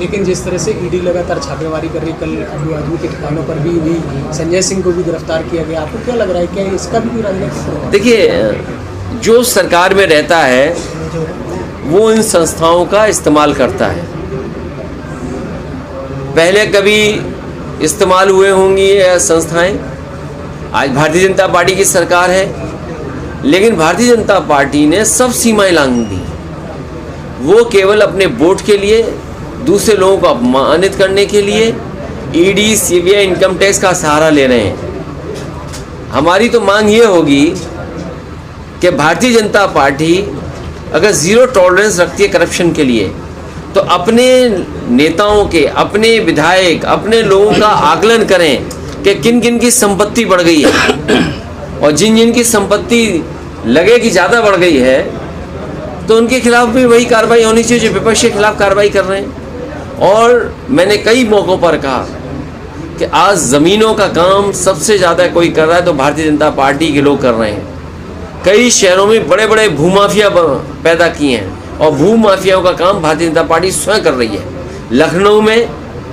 लेकिन जिस तरह से ईडी लगातार छापेमारी कर रही, कल अबू आदमी के ठिकानों पर भी हुई, संजय सिंह को भी गिरफ्तार किया गया, आपको क्या लग रहा है, क्या इसका भी कोई राजनीतिक प्रभाव? देखिए, जो सरकार में रहता है वो इन संस्थाओं का इस्तेमाल करता है। पहले कभी इस्तेमाल हुए होंगी ये संस्थाएं, आज भारतीय जनता पार्टी की सरकार है, लेकिन भारतीय जनता पार्टी ने सब सीमाएं लांघ दी। वो केवल अपने वोट के लिए, दूसरे लोगों को अपमानित करने के लिए ईडी, सीबीआई, इनकम टैक्स का सहारा ले रहे हैं। हमारी तो मांग ये होगी कि भारतीय जनता पार्टी अगर ज़ीरो टॉलरेंस रखती है करप्शन के लिए, तो अपने नेताओं के, अपने विधायक, अपने लोगों का आकलन करें कि किन किन की संपत्ति बढ़ गई है, और जिन जिन की संपत्ति लगे कि ज़्यादा बढ़ गई है तो उनके खिलाफ भी वही कार्रवाई होनी चाहिए जो विपक्ष के खिलाफ कार्रवाई कर रहे हैं। और मैंने कई मौक़ों पर कहा कि आज ज़मीनों का काम सबसे ज़्यादा कोई कर रहा है तो भारतीय जनता पार्टी के लोग कर रहे हैं। कई शहरों में बड़े बड़े भूमाफिया पैदा किए हैं और भूमाफियाओं का काम भारतीय जनता पार्टी स्वयं कर रही है। लखनऊ में,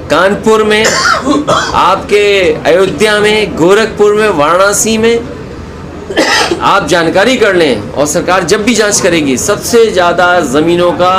कानपुर में, आपके अयोध्या में, गोरखपुर में, वाराणसी में आप जानकारी कर लें, और सरकार जब भी जांच करेगी, सबसे ज़्यादा ज़मीनों का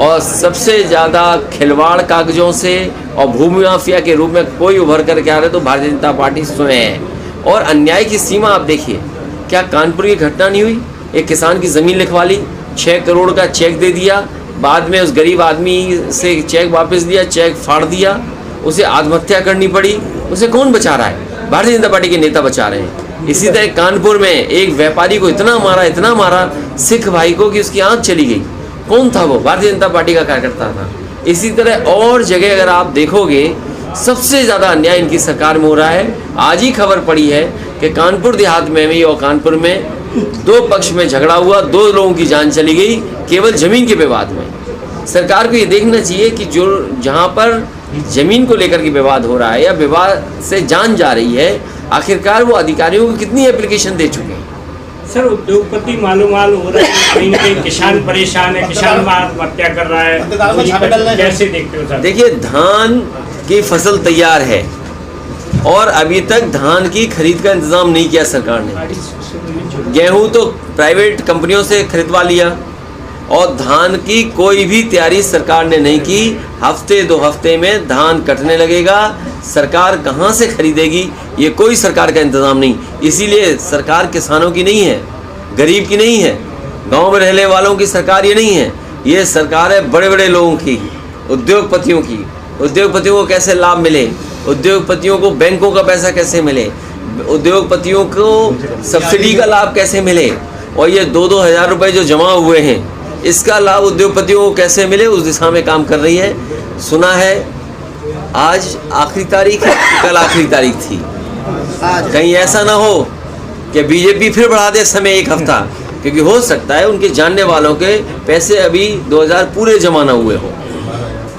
और सबसे ज़्यादा खिलवाड़ कागज़ों से और भूमि माफिया के रूप में कोई उभर कर के आ रहे तो भारतीय जनता पार्टी स्वयं है। और अन्याय की सीमा आप देखिए, क्या कानपुर की घटना नहीं हुई? एक किसान की ज़मीन लिखवा ली, 6 करोड़ का चेक दे दिया, बाद में उस गरीब आदमी से चेक वापस दिया, चेक फाड़ दिया, उसे आत्महत्या करनी पड़ी। उसे कौन बचा रहा है? भारतीय जनता पार्टी के नेता बचा रहे हैं। इसी तरह कानपुर में एक व्यापारी को इतना मारा सिख भाई को कि उसकी आंख चली गई। कौन था वो? भारतीय जनता पार्टी का कार्यकर्ता था। इसी तरह और जगह अगर आप देखोगे, सबसे ज़्यादा अन्याय इनकी सरकार में हो रहा है। आज ही खबर पड़ी है कि कानपुर देहात में भी और कानपुर में 2 पक्ष में झगड़ा हुआ, 2 लोगों की जान चली गई केवल ज़मीन के विवाद में। सरकार को ये देखना चाहिए कि जो जहाँ पर ज़मीन को लेकर के विवाद हो रहा है या विवाद से जान जा रही है, आखिरकार वो अधिकारियों को कितनी एप्लीकेशन दे चुके हैं। सर, उद्योगपति मालूम हो रहा है, कहीं ना कहीं किसान परेशान है, किसान आत्महत्या कर रहा है, कैसे देखते हो सर? देखिए, धान की फसल तैयार है और अभी तक धान की खरीद का इंतज़ाम नहीं किया सरकार ने। गेहूं तो प्राइवेट कंपनियों से खरीदवा लिया और धान की कोई भी तैयारी सरकार ने नहीं की। हफ्ते 2 हफ्ते में धान कटने लगेगा। सरकार कहाँ से खरीदेगी? ये कोई सरकार का इंतज़ाम नहीं। इसीलिए सरकार किसानों की नहीं है, गरीब की नहीं है, गांव में रहने वालों की सरकार ये नहीं है। ये सरकार है बड़े बड़े लोगों की, उद्योगपतियों की। उद्योगपतियों को कैसे लाभ मिले, उद्योगपतियों को बैंकों का पैसा कैसे मिले, उद्योगपतियों को सब्सिडी का लाभ कैसे मिले, और ये 2-2 हज़ार रुपये जो जमा हुए हैं इसका लाभ उद्योगपतियों को कैसे मिले, उस दिशा में काम कर रही है। सुना है आज आखिरी तारीख है, कल आखिरी तारीख थी। कहीं ऐसा ना हो कि बीजेपी फिर बढ़ा दे समय 1 हफ्ता, क्योंकि हो सकता है उनके जानने वालों के पैसे अभी 2000 पूरे जमा ना हुए हो।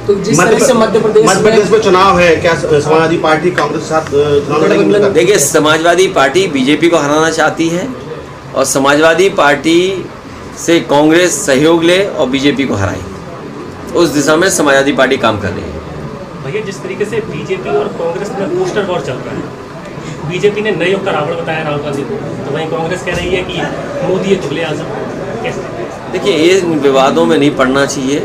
तो जिस तरह से मध्य प्रदेश में चुनाव है, क्या समाजवादी पार्टी कांग्रेस के साथ चुनाव लड़ेगी? देखिए, समाजवादी पार्टी बीजेपी को हराना चाहती है और समाजवादी पार्टी से कांग्रेस सहयोग ले और बीजेपी को हराए, उस दिशा में समाजवादी पार्टी काम कर रही है। भैया, जिस तरीके से बीजेपी और कांग्रेस में पोस्टर वॉर चल रहा है, बीजेपी ने नए युग का रावण बताया राहुल गांधी को, तो वहीं कांग्रेस कह रही है कि मोदी है चुगले आजम। कैसे? देखिए, ये विवादों में नहीं पड़ना चाहिए।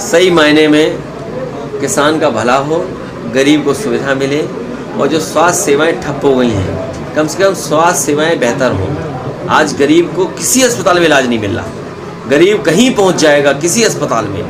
सही मायने में किसान का भला हो, गरीब को सुविधा मिले, और जो स्वास्थ्य सेवाएं ठप हो गई हैं, कम से कम स्वास्थ्य सेवाएं बेहतर हों। आज गरीब को किसी अस्पताल में इलाज नहीं मिल रहा। गरीब कहीं पहुंच जाएगा किसी अस्पताल में